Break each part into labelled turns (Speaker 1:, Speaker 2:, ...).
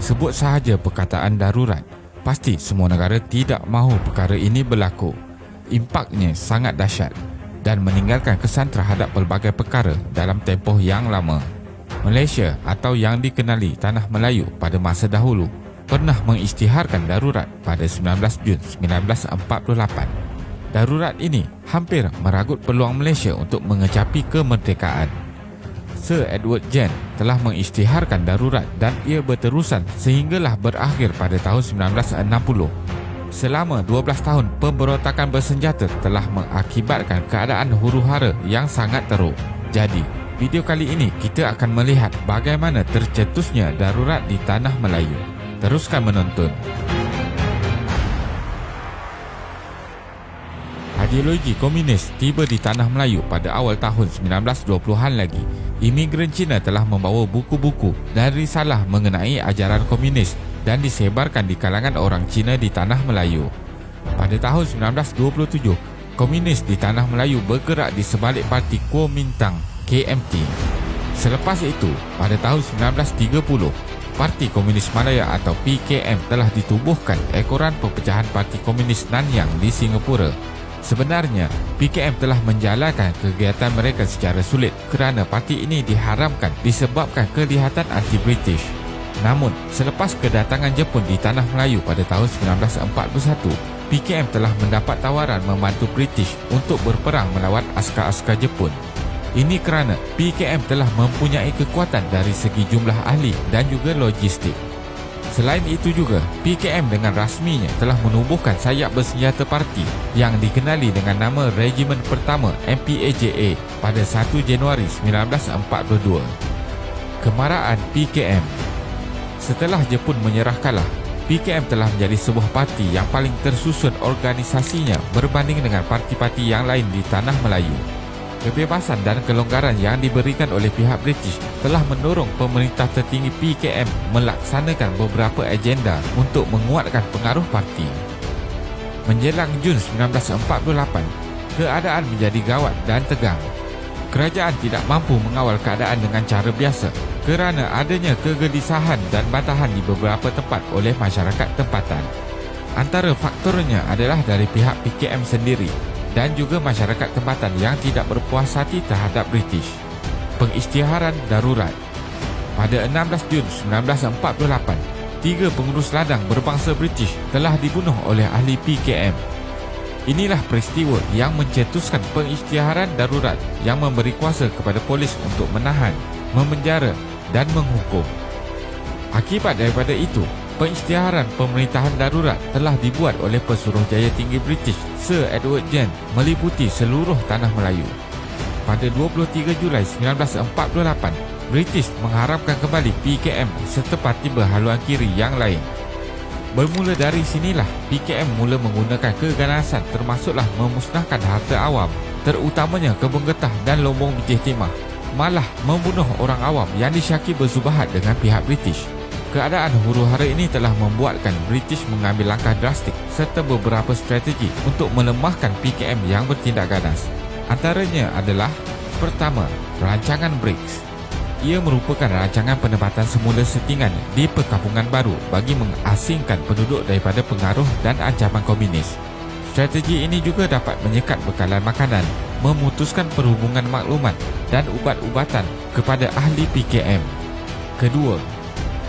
Speaker 1: Sebut sahaja perkataan darurat, pasti semua negara tidak mahu perkara ini berlaku. Impaknya sangat dahsyat dan meninggalkan kesan terhadap pelbagai perkara dalam tempoh yang lama. Malaysia atau yang dikenali Tanah Melayu pada masa dahulu pernah mengisytiharkan darurat pada 19 Jun 1948. Darurat ini hampir meragut peluang Malaysia untuk mengecapi kemerdekaan. Sir Edward Gen telah mengisytiharkan darurat dan ia berterusan sehinggalah berakhir pada tahun 1960. Selama 12 tahun, pemberontakan bersenjata telah mengakibatkan keadaan huru-hara yang sangat teruk. Jadi, video kali ini kita akan melihat bagaimana tercetusnya darurat di Tanah Melayu. Teruskan menonton. Ideologi komunis tiba di Tanah Melayu pada awal tahun 1920-an lagi. Imigran Cina telah membawa buku-buku dan risalah mengenai ajaran komunis dan disebarkan di kalangan orang Cina di Tanah Melayu. Pada tahun 1927, komunis di Tanah Melayu bergerak di sebalik parti Kuomintang KMT. Selepas itu, pada tahun 1930, Parti Komunis Malaya atau PKM telah ditubuhkan ekoran perpecahan Parti Komunis Nanyang di Singapura. Sebenarnya, PKM telah menjalankan kegiatan mereka secara sulit kerana parti ini diharamkan disebabkan kelihatan anti-British. Namun, selepas kedatangan Jepun di Tanah Melayu pada tahun 1941, PKM telah mendapat tawaran membantu British untuk berperang melawan askar-askar Jepun. Ini kerana PKM telah mempunyai kekuatan dari segi jumlah ahli dan juga logistik. Selain itu juga, PKM dengan rasminya telah menubuhkan sayap bersenjata parti yang dikenali dengan nama Regimen Pertama MPAJA pada 1 Januari 1942. Kemaraan PKM. Setelah Jepun menyerah kalah, PKM telah menjadi sebuah parti yang paling tersusun organisasinya berbanding dengan parti-parti yang lain di Tanah Melayu. Kebebasan dan kelonggaran yang diberikan oleh pihak British telah mendorong pemerintah tertinggi PKM melaksanakan beberapa agenda untuk menguatkan pengaruh parti. Menjelang Jun 1948, keadaan menjadi gawat dan tegang. Kerajaan tidak mampu mengawal keadaan dengan cara biasa kerana adanya kegelisahan dan bantahan di beberapa tempat oleh masyarakat tempatan. Antara faktornya adalah dari pihak PKM sendiri dan juga masyarakat tempatan yang tidak berpuas hati terhadap British. Pengisytiharan darurat. Pada 16 Jun 1948, 3 pengurus ladang berbangsa British telah dibunuh oleh ahli PKM. Inilah peristiwa yang mencetuskan pengisytiharan darurat yang memberi kuasa kepada polis untuk menahan, memenjara dan menghukum. Akibat daripada itu, pengisytiharan pemerintahan darurat telah dibuat oleh Pesuruhjaya Tinggi British Sir Edward Gen meliputi seluruh Tanah Melayu. Pada 23 Julai 1948, British mengharamkan kembali PKM setepati berhaluan kiri yang lain. Bermula dari sinilah PKM mula menggunakan keganasan termasuklah memusnahkan harta awam, terutamanya kebun getah dan lombong biji timah, malah membunuh orang awam yang disyaki bersubahat dengan pihak British. Keadaan huru-hara ini telah membuatkan British mengambil langkah drastik serta beberapa strategi untuk melemahkan PKM yang bertindak ganas. Antaranya adalah: pertama, rancangan BRICS. Ia merupakan rancangan penempatan semula settingan di perkampungan baru bagi mengasingkan penduduk daripada pengaruh dan ancaman komunis. Strategi ini juga dapat menyekat bekalan makanan, memutuskan perhubungan maklumat dan ubat-ubatan kepada ahli PKM. Kedua,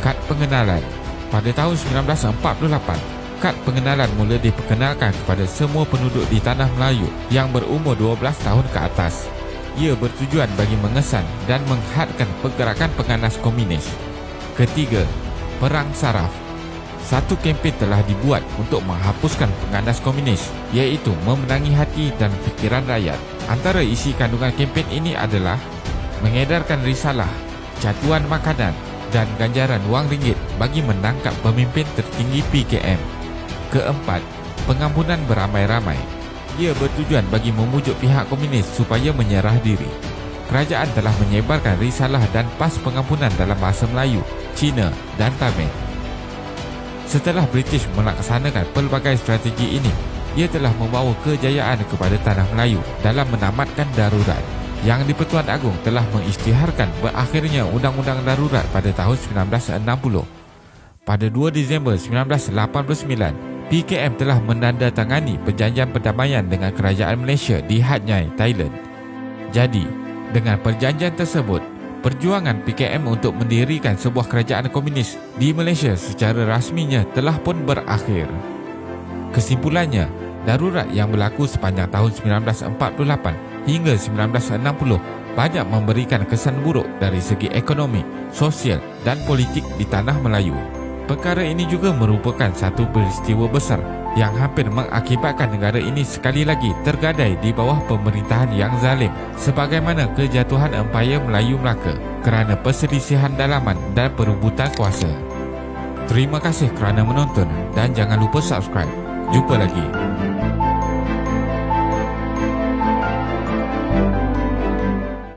Speaker 1: kad pengenalan. Pada tahun 1948, kad pengenalan mula diperkenalkan kepada semua penduduk di Tanah Melayu yang berumur 12 tahun ke atas. Ia bertujuan bagi mengesan dan menghadkan pergerakan penganas komunis. Ketiga, perang saraf. Satu kempen telah dibuat untuk menghapuskan penganas komunis, iaitu memenangi hati dan fikiran rakyat. Antara isi kandungan kempen ini adalah mengedarkan risalah, catuan makanan dan ganjaran wang ringgit bagi menangkap pemimpin tertinggi PKM. Keempat, pengampunan beramai-ramai. Ia bertujuan bagi memujuk pihak komunis supaya menyerah diri. Kerajaan telah menyebarkan risalah dan pas pengampunan dalam bahasa Melayu, Cina dan Tamil. Setelah British melaksanakan pelbagai strategi ini, ia telah membawa kejayaan kepada Tanah Melayu dalam menamatkan darurat. Yang di-Pertuan Agong telah mengisytiharkan berakhirnya Undang-Undang Darurat pada tahun 1960. Pada 2 Disember 1989, PKM telah menandatangani perjanjian perdamaian dengan kerajaan Malaysia di Hat Yai, Thailand. Jadi, dengan perjanjian tersebut, perjuangan PKM untuk mendirikan sebuah kerajaan komunis di Malaysia secara rasminya telah pun berakhir. Kesimpulannya, darurat yang berlaku sepanjang tahun 1948 hingga 1960 banyak memberikan kesan buruk dari segi ekonomi, sosial dan politik di tanah Melayu. Perkara ini juga merupakan satu peristiwa besar yang hampir mengakibatkan negara ini sekali lagi tergadai di bawah pemerintahan yang zalim sebagaimana kejatuhan Empayar Melayu Melaka kerana perselisihan dalaman dan perebutan kuasa. Terima kasih kerana menonton dan jangan lupa subscribe. Jumpa lagi.